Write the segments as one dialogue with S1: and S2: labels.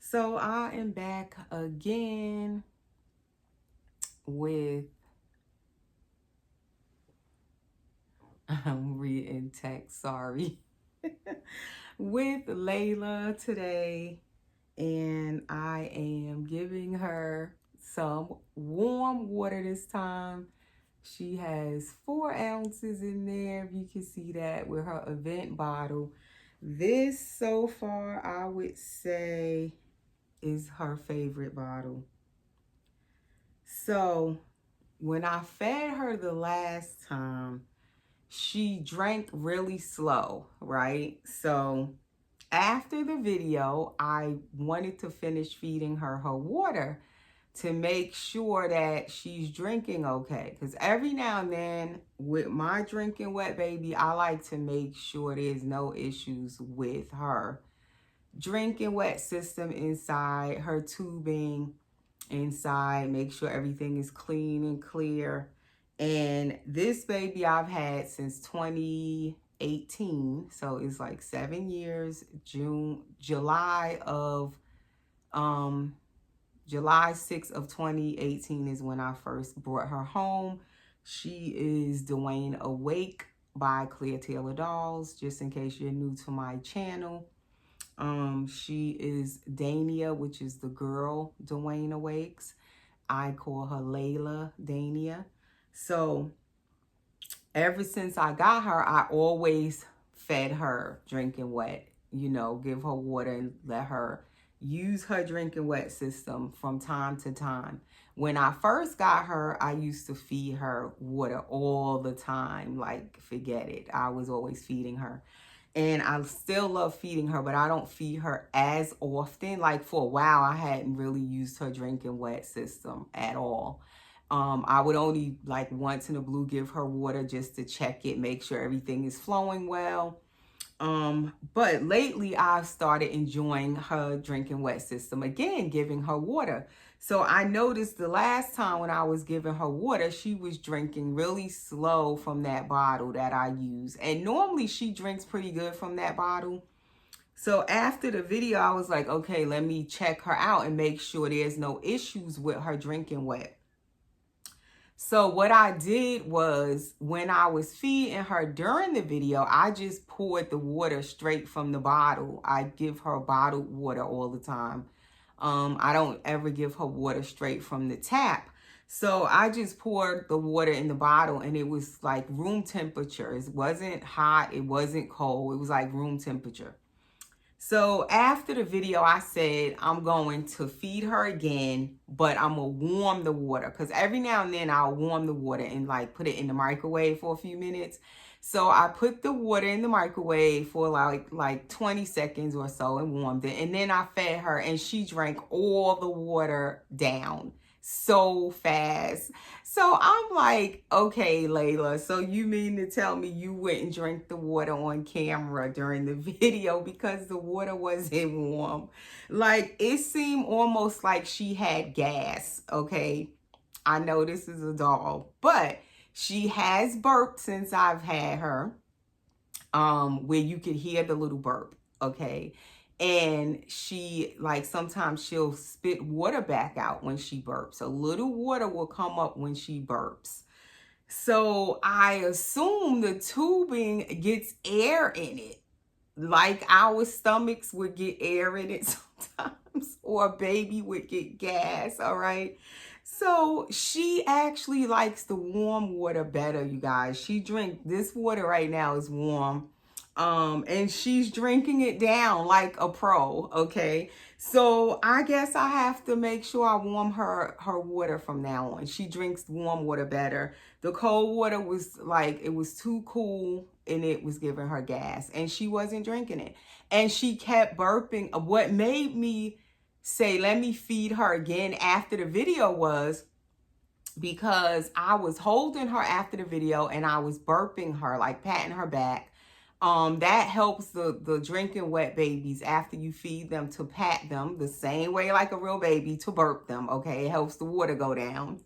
S1: So I am back again with I'm reading text, sorry. With Layla today, and I am giving her some warm water this time. She has 4 ounces in there, if you can see that, with her event bottle. This so far, I would say, is her favorite bottle. So when I fed her the last time, she drank really slow, right? So after the video, I wanted to finish feeding her water to make sure that she's drinking okay. Because every now and then with my drinking wet baby, I like to make sure there's no issues with her drinking wet system inside, her tubing inside, make sure everything is clean and clear. And this baby I've had since 2018, so it's like 7 years. Um July 6th of 2018 is when I first brought her home. She is Dwayne Awake by Clear Taylor Dolls, just in case you're new to my channel. She is Dania, which is the girl Dwayne Awakes. I call her Laila Dania. So ever since I got her, I always fed her drinking wet, give her water and let her use her drinking wet system from time to time. When I first got her, I used to feed her water all the time. Like, forget it. I was always feeding her. And I still love feeding her, but I don't feed her as often. Like, for a while, I hadn't really used her drinking wet system at all. I would only, like, once in a blue give her water just to check it, make sure everything is flowing well. But lately I've started enjoying her drinking wet system again, giving her water. So I noticed the last time when I was giving her water, she was drinking really slow from that bottle that I use. And normally she drinks pretty good from that bottle. So after the video, I was like, okay, let me check her out and make sure there's no issues with her drinking wet. So what I did was, when I was feeding her during the video, I just poured the water straight from the bottle. I give her bottled water all the time. I don't ever give her water straight from the tap. So I just poured the water in the bottle, and it was like room temperature. It wasn't hot. It wasn't cold. It was like room temperature. So after the video, I said, I'm going to feed her again, but I'm going to warm the water. Because every now and then I'll warm the water and like put it in the microwave for a few minutes. So I put the water in the microwave for like 20 seconds or so and warmed it. And then I fed her, and she drank all the water down so fast. So I'm like, okay, Layla, so you mean to tell me you wouldn't drink the water on camera during the video because the water wasn't warm? Like, it seemed almost like she had gas, okay? I know this is a doll, but she has burped since I've had her, where you could hear the little burp, okay? And she, like, sometimes she'll spit water back out when she burps. A little water will come up when she burps. So I assume the tubing gets air in it, like our stomachs would get air in it sometimes, or a baby would get gas, all right? So she actually likes the warm water better, you guys. She drinks, this water right now is warm. And she's drinking it down like a pro, okay? So I guess I have to make sure I warm her water from now on. She drinks warm water better. The cold water was like, it was too cool and it was giving her gas, and she wasn't drinking it. And she kept burping. What made me say, let me feed her again after the video was because I was holding her after the video and I was burping her, like patting her back. That helps the drinking wet babies after you feed them to pat them the same way like a real baby to burp them, okay? It helps the water go down.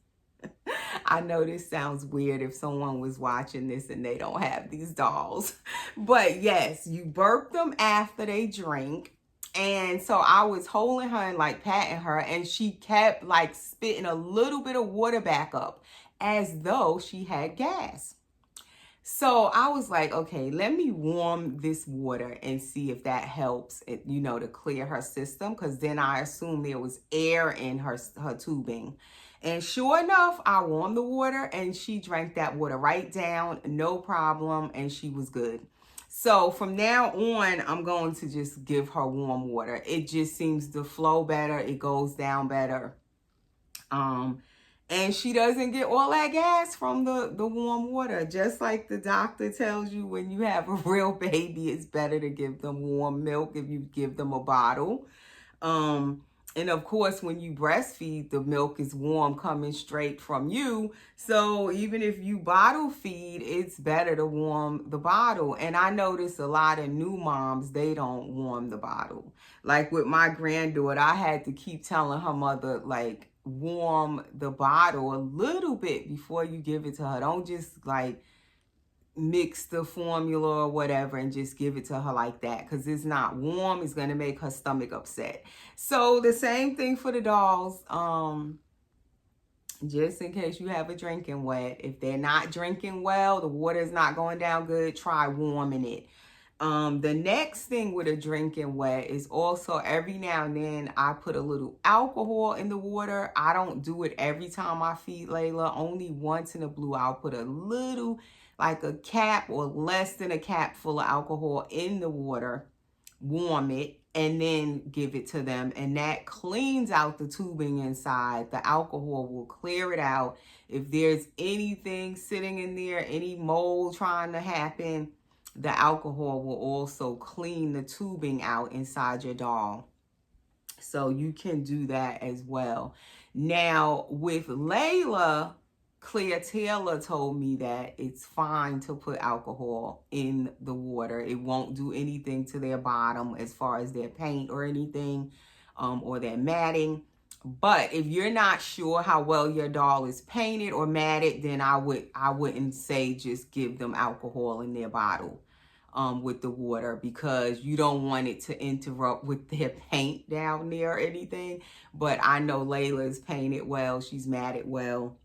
S1: I know this sounds weird if someone was watching this and they don't have these dolls. But yes, you burp them after they drink. And so I was holding her and like patting her, and she kept like spitting a little bit of water back up as though she had gas. So I was like, okay, let me warm this water and see if that helps, to clear her system. Because then I assumed there was air in her tubing. And sure enough, I warmed the water and she drank that water right down, no problem, and she was good. So from now on, I'm going to just give her warm water. It just seems to flow better. It goes down better. And she doesn't get all that gas from the warm water. Just like the doctor tells you when you have a real baby, it's better to give them warm milk if you give them a bottle. And of course, when you breastfeed, the milk is warm coming straight from you. So even if you bottle feed, it's better to warm the bottle. And I notice a lot of new moms, they don't warm the bottle. Like with my granddaughter, I had to keep telling her mother, like, warm the bottle a little bit before you give it to her. Don't just like mix the formula or whatever and just give it to her like that, because it's not warm. It's going to make her stomach upset. So the same thing for the dolls. Just in case you have a drinking wet, if they're not drinking well, the water is not going down good, try warming it. The next thing with a drinking wet is also every now and then I put a little alcohol in the water. I don't do it every time I feed Layla. Only once in a blue, I'll put a little, like a cap or less than a cap full of alcohol in the water, warm it, and then give it to them. And that cleans out the tubing inside. The alcohol will clear it out. If there's anything sitting in there, any mold trying to happen, the alcohol will also clean the tubing out inside your doll. So you can do that as well. Now with Layla, Claire Taylor told me that it's fine to put alcohol in the water. It won't do anything to their bottom as far as their paint or anything, or their matting. But if you're not sure how well your doll is painted or matted, then I wouldn't say just give them alcohol in their bottle with the water, because you don't want it to interrupt with their paint down there or anything. But I know Layla is painted well. She's matted well.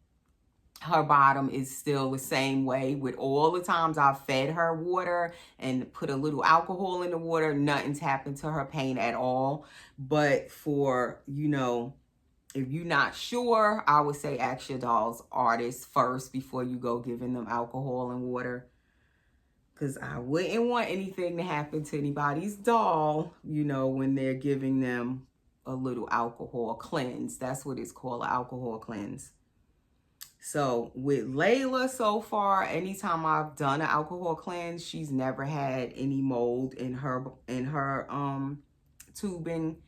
S1: Her bottom is still the same way. With all the times I've fed her water and put a little alcohol in the water, nothing's happened to her paint at all. But for, if you're not sure, I would say ask your doll's artist first before you go giving them alcohol and water. Because I wouldn't want anything to happen to anybody's doll, when they're giving them a little alcohol cleanse. That's what it's called, an alcohol cleanse. So with Layla so far, anytime I've done an alcohol cleanse, she's never had any mold in her tubing.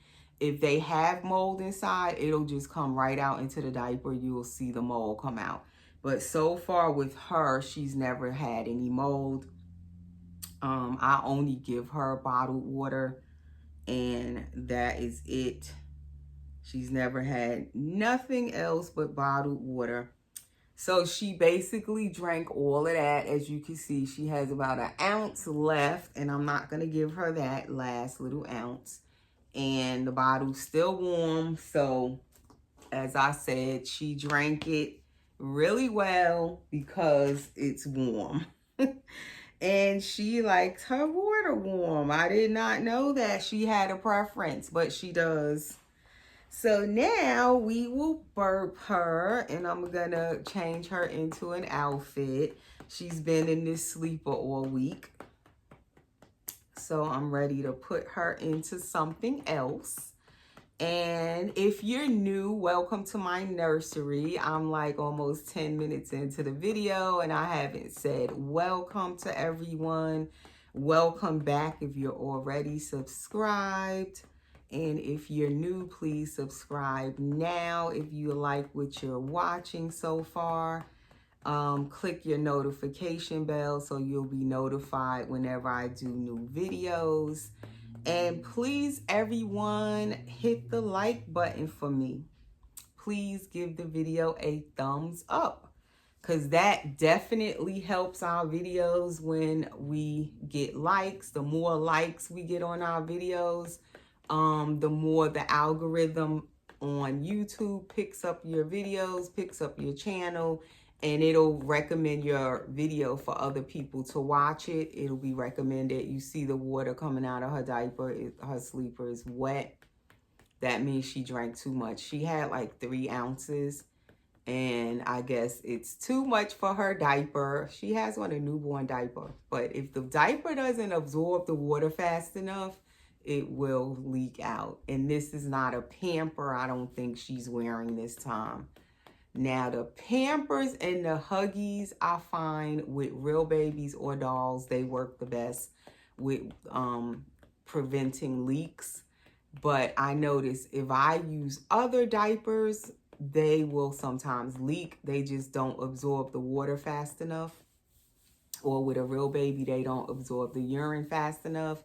S1: If they have mold inside, it'll just come right out into the diaper. You'll see the mold come out. But so far with her, she's never had any mold. I only give her bottled water, and that is it. She's never had nothing else but bottled water. So she basically drank all of that. As you can see, she has about an ounce left, and I'm not going to give her that last little ounce. And the bottle's still warm. So as I said, she drank it really well because it's warm. And she likes her water warm. I did not know that she had a preference, but she does. So now we will burp her, and I'm gonna change her into an outfit. She's been in this sleeper all week. So I'm ready to put her into something else. And if you're new, welcome to my nursery. I'm like almost 10 minutes into the video and I haven't said welcome to everyone. Welcome back if you're already subscribed. And if you're new, please subscribe now if you like what you're watching so far. Click your notification bell so you'll be notified whenever I do new videos. And please, everyone, hit the like button for me. Please give the video a thumbs up, because that definitely helps our videos when we get likes. The more likes we get on our videos, the more the algorithm on YouTube picks up your videos, picks up your channel, and it'll recommend your video for other people to watch it. It'll be recommended. You see the water coming out of her diaper, her sleeper is wet. That means she drank too much. She had like 3 ounces, and I guess it's too much for her diaper. She has on a newborn diaper, but if the diaper doesn't absorb the water fast enough, it will leak out. And this is not a pamper I don't think she's wearing this time. Now, the Pampers and the Huggies, I find with real babies or dolls, they work the best with preventing leaks. But I notice if I use other diapers, they will sometimes leak. They just don't absorb the water fast enough. Or with a real baby, they don't absorb the urine fast enough,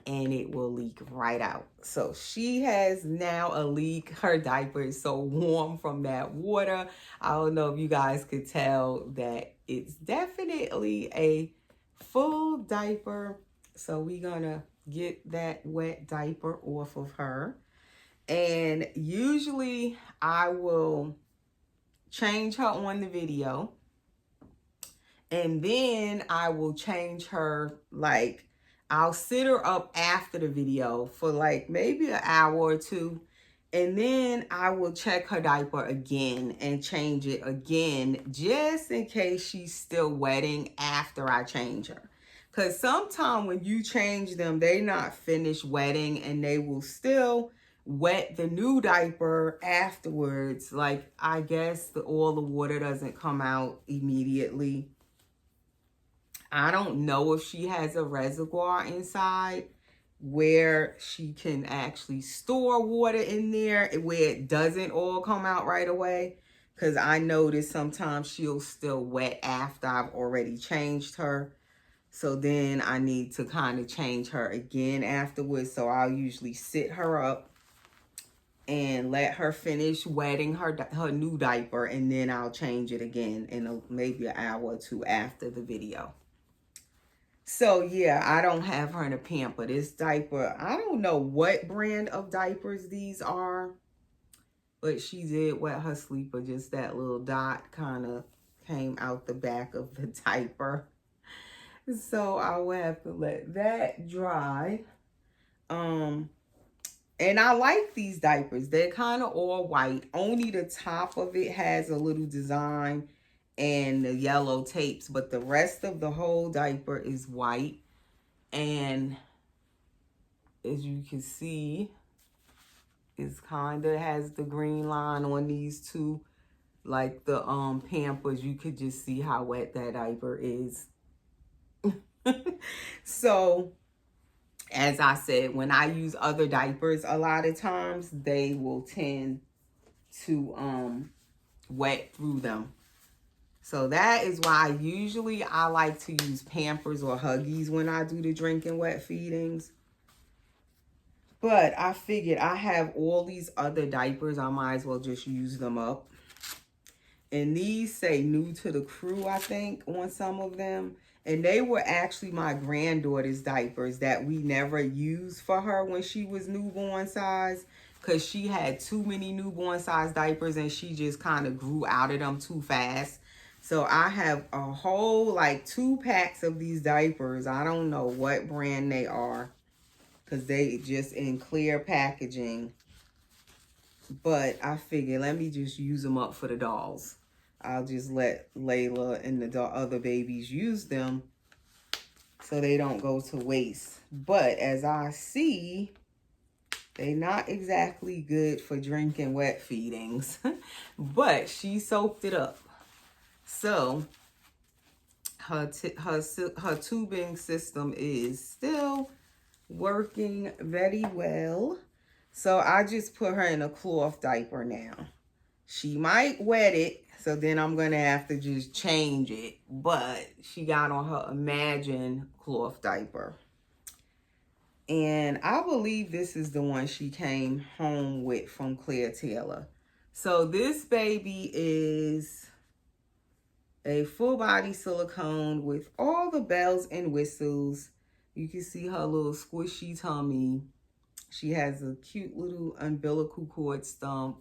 S1: and it will leak right out. So she has now a leak. Her diaper is so warm from that water. I don't know if you guys could tell that it's definitely a full diaper. So we're gonna get that wet diaper off of her. And usually I will change her on the video, and then I will change her, like, I'll sit her up after the video for like maybe an hour or 2. And then I will check her diaper again and change it again, just in case she's still wetting after I change her. Because sometimes when you change them, they not finished wetting and they will still wet the new diaper afterwards. Like, I guess all the water doesn't come out immediately. I don't know if she has a reservoir inside where she can actually store water in there where it doesn't all come out right away. Because I notice sometimes she'll still wet after I've already changed her. So then I need to kind of change her again afterwards. So I'll usually sit her up and let her finish wetting her new diaper. And then I'll change it again in maybe an hour or 2 after the video. So yeah, I don't have her in a pamper. This diaper, I don't know what brand of diapers these are, but she did wet her sleeper. Just that little dot kind of came out the back of the diaper. So I will have to let that dry. And I like these diapers. They're kind of all white. Only the top of it has a little design and the yellow tapes, but the rest of the whole diaper is white. And as you can see, it's kind of has the green line on these two, like the Pampers. You could just see how wet that diaper is. So as I said, when I use other diapers, a lot of times they will tend to wet through them. So that is why usually I like to use Pampers or Huggies when I do the drinking wet feedings. But I figured I have all these other diapers. I might as well just use them up. And these say new to the crew, I think, on some of them. And they were actually my granddaughter's diapers that we never used for her when she was newborn size. Because she had too many newborn size diapers and she just kind of grew out of them too fast. So I have a whole, like, 2 packs of these diapers. I don't know what brand they are, because they just in clear packaging. But I figured, let me just use them up for the dolls. I'll just let Laila and the other babies use them so they don't go to waste. But as I see, they're not exactly good for drinking wet feedings. But she soaked it up. So her tubing system is still working very well. So I just put her in a cloth diaper now. She might wet it, so then I'm going to have to just change it. But she got on her Imagine cloth diaper. And I believe this is the one she came home with from Claire Taylor. So this baby is a full body silicone with all the bells and whistles. You can see her little squishy tummy. She has a cute little umbilical cord stump,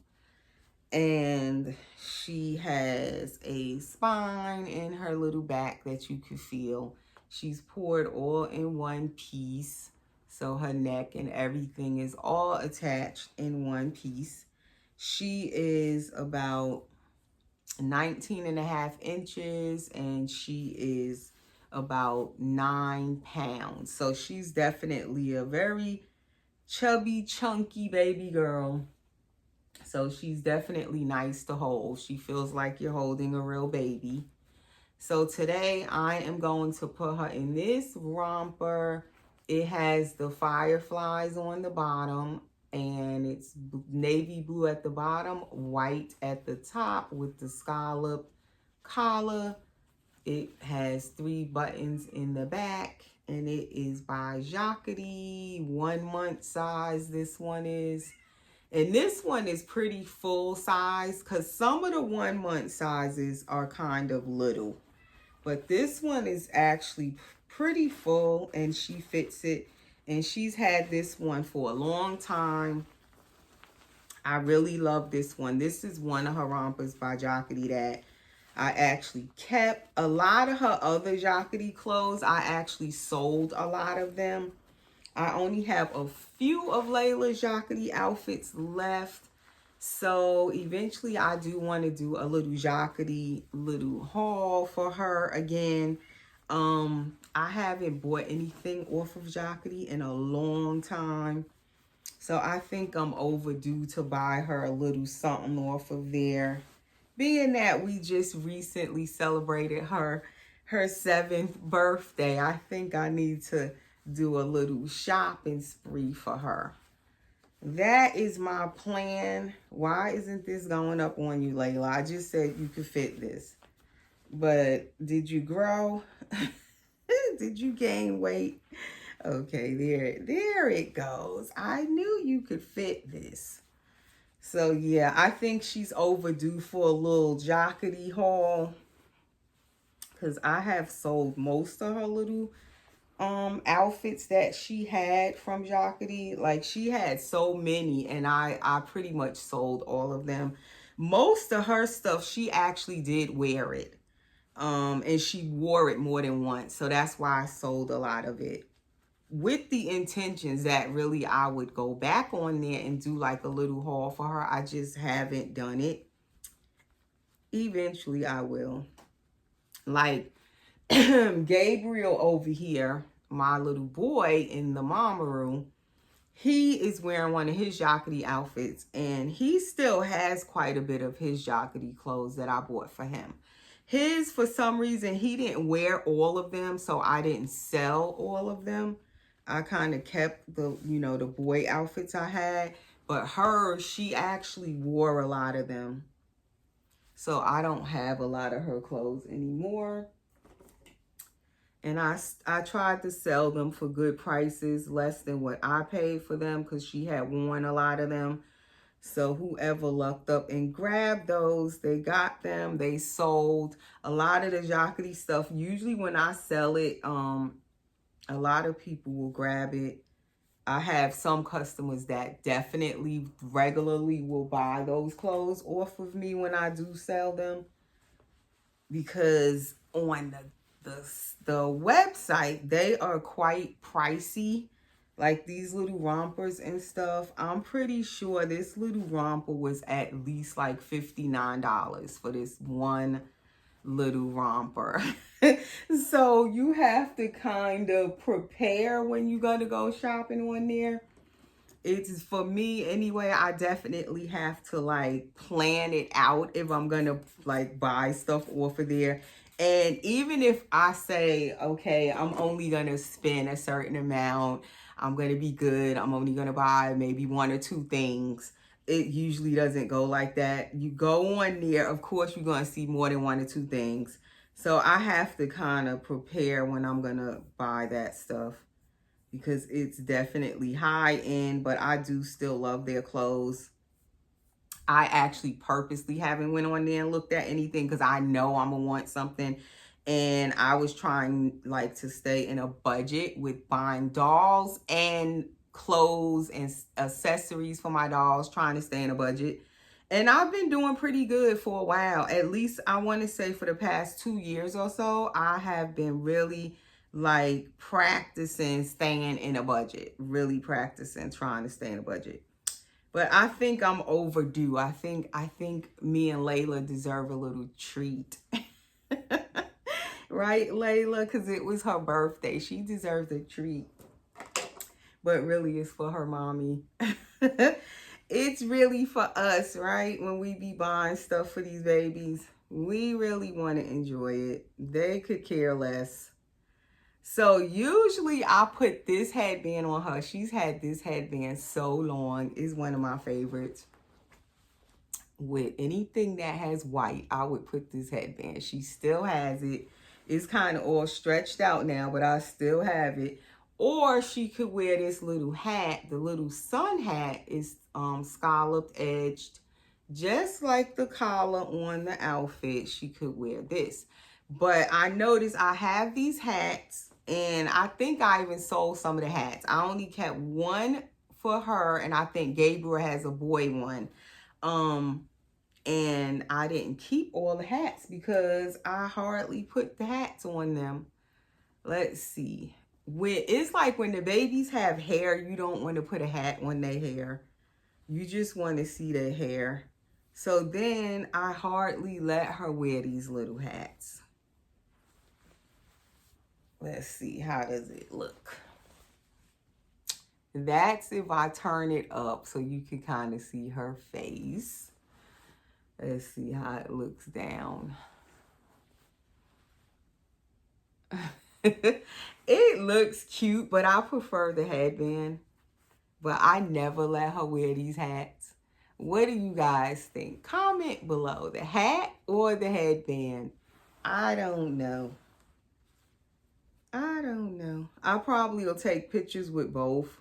S1: and she has a spine in her little back that you can feel. She's poured all in one piece. So her neck and everything is all attached in one piece. She is about 19 and a half inches, and she is about 9 pounds. So she's definitely a very chubby, chunky baby girl. So she's definitely nice to hold. She feels like you're holding a real baby. So today I am going to put her in this romper. It has the fireflies on the bottom, and it's navy blue at the bottom, white at the top with the scallop collar. It has 3 buttons in the back, and it is by Jacquerie, 1 month size. This one is. And this one is pretty full size, because some of the 1 month sizes are kind of little. But this one is actually pretty full, and she fits it. And she's had this one for a long time. I really love this one. This is one of her rompers by Jacquerie that I actually kept. A lot of her other Jacquerie clothes, I actually sold a lot of them. I only have a few of Laila's Jacquerie outfits left. So eventually I do want to do a little Jacquerie little haul for her again. I haven't bought anything off of Jacquerie in a long time. So I think I'm overdue to buy her a little something off of there. Being that we just recently celebrated her 7th birthday, I think I need to do a little shopping spree for her. That is my plan. Why isn't this going up on you, Laila? I just said you could fit this. But did you grow? Did you gain weight? Okay, there it goes. I knew you could fit this. So yeah, I think she's overdue for a little Jacquerie haul, because I have sold most of her little outfits that she had from Jacquerie. Like, she had so many, and I pretty much sold all of them. Most of her stuff, she actually did wear it. And she wore it more than once. So that's why I sold a lot of it, with the intentions that really I would go back on there and do like a little haul for her. I just haven't done it. Eventually I will. Like Gabriel over here, my little boy in the mama room, he is wearing one of his Jacquerie outfits, and he still has quite a bit of his Jacquerie clothes that I bought for him. His, for some reason, he didn't wear all of them, so I didn't sell all of them. I kind of kept the, the boy outfits I had, but hers, she actually wore a lot of them. So I don't have a lot of her clothes anymore. And I tried to sell them for good prices, less than what I paid for them, because she had worn a lot of them. So whoever lucked up and grabbed those, they got them, they sold. A lot of the Jacquerie stuff, usually when I sell it, a lot of people will grab it. I have some customers that definitely regularly will buy those clothes off of me when I do sell them, because on the website, they are quite pricey. Like these little rompers and stuff, I'm pretty sure this little romper was at least like $59 for this one little romper. So you have to kind of prepare when you're gonna go shopping on there. It's, for me anyway, I definitely have to like plan it out if I'm gonna like buy stuff off of there. And even if I say, okay, I'm only gonna spend a certain amount, I'm gonna be good, I'm only gonna buy maybe 1 or 2 things, it usually doesn't go like that. You go on there, of course you're gonna see more than 1 or 2 things. So I have to kind of prepare when I'm gonna buy that stuff, because it's definitely high end, but I do still love their clothes. I actually purposely haven't went on there and looked at anything, because I know I'm gonna want something. And I was trying like to stay in a budget with buying dolls and clothes and accessories for my dolls, trying to stay in a budget. And I've been doing pretty good for a while. At least I want to say for the past 2 years or so, I have been really like practicing staying in a budget, really practicing trying to stay in a budget. But I think I'm overdue. I think me and Layla deserve a little treat. Right, Layla? Because it was her birthday. She deserves a treat. But really, it's for her mommy. It's really for us, right? When we be buying stuff for these babies, we really want to enjoy it. They could care less. So usually I put this headband on her. She's had this headband so long. It's one of my favorites. With anything that has white, I would put this headband. She still has it. It's kind of all stretched out now, but I still have it. Or she could wear this little hat. The little sun hat is scalloped edged, just like the collar on the outfit. She could wear this. But I noticed I have these hats, and I think I even sold some of the hats. I only kept one for her, and I think Gabriel has a boy one. And I didn't keep all the hats because I hardly put the hats on them. Let's see. It's like when the babies have hair, you don't want to put a hat on their hair. You just want to see their hair. So then I hardly let her wear these little hats. Let's see, how does it look? That's if I turn it up so you can kind of see her face. Let's see how it looks down. It looks cute, but I prefer the headband. But I never let her wear these hats. What do you guys think? Comment below. The hat or the headband? I don't know. I don't know. I probably will take pictures with both.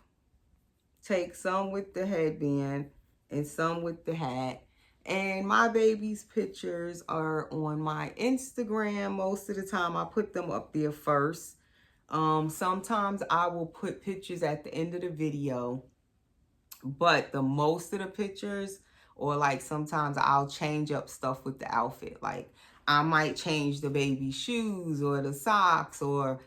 S1: Take some with the headband and some with the hat. And my baby's pictures are on my Instagram. Most of the time I put them up there first. Sometimes I will put pictures at the end of the video. But the most of the pictures, or like sometimes I'll change up stuff with the outfit. Like I might change the baby's shoes or the socks or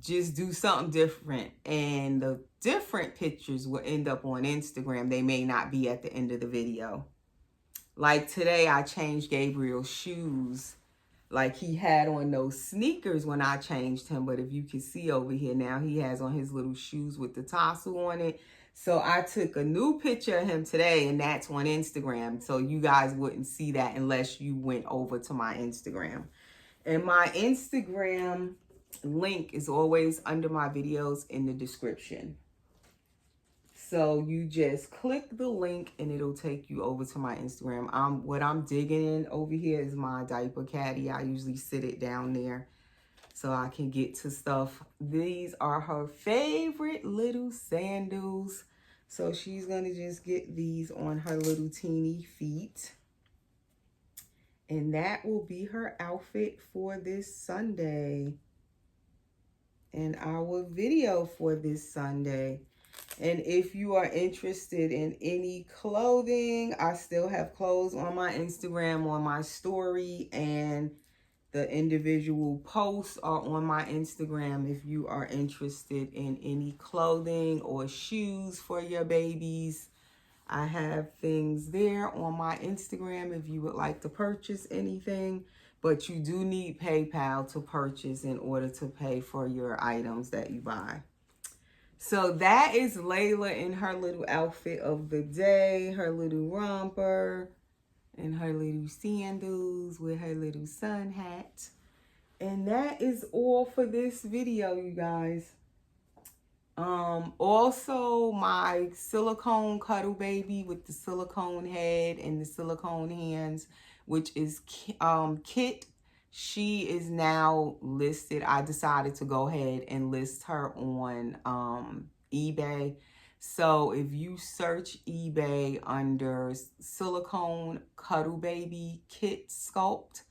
S1: just do something different. And the different pictures will end up on Instagram. They may not be at the end of the video. Like today, I changed Gabriel's shoes. Like he had on those sneakers when I changed him. But if you can see over here now, he has on his little shoes with the tassel on it. So I took a new picture of him today, and that's on Instagram. So you guys wouldn't see that unless you went over to my Instagram. And my Instagram link is always under my videos in the description. So you just click the link and it'll take you over to my Instagram. What I'm digging in over here is my diaper caddy. I usually sit it down there so I can get to stuff. These are her favorite little sandals. So she's going to just get these on her little teeny feet. And that will be her outfit for this Sunday. And our video for this Sunday. And if you are interested in any clothing, I still have clothes on my Instagram, on my story, and the individual posts are on my Instagram. If you are interested in any clothing or shoes for your babies, I have things there on my Instagram if you would like to purchase anything. But you do need PayPal to purchase in order to pay for your items that you buy. So that is Layla in her little outfit of the day, her little romper, and her little sandals with her little sun hat. And that is all for this video, you guys. Also my silicone cuddle baby with the silicone head and the silicone hands, which is Kit. She is now listed. I decided to go ahead and list her on eBay. So if you search eBay under silicone cuddle baby Kit Sculpt,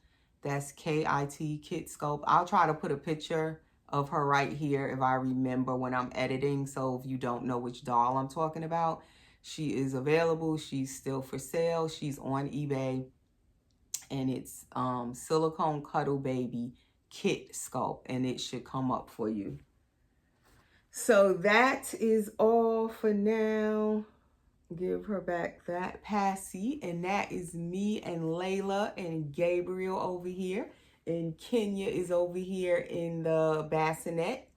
S1: that's Kit Kit Sculpt. I'll try to put a picture of her right here if I remember when I'm editing. So if you don't know which doll I'm talking about, she is available. She's still for sale. She's on eBay, and it's Silicone Cuddle Baby Kit Sculpt, and it should come up for you. So that is all for now. Give her back that passy. And that is me and Layla and Gabriel over here. And Kenya is over here in the bassinet,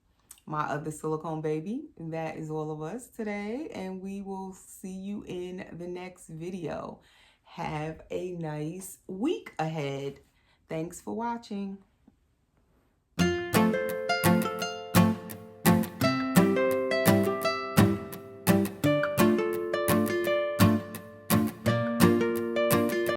S1: my other silicone baby. And that is all of us today. And we will see you in the next video. Have a nice week ahead. Thanks for watching.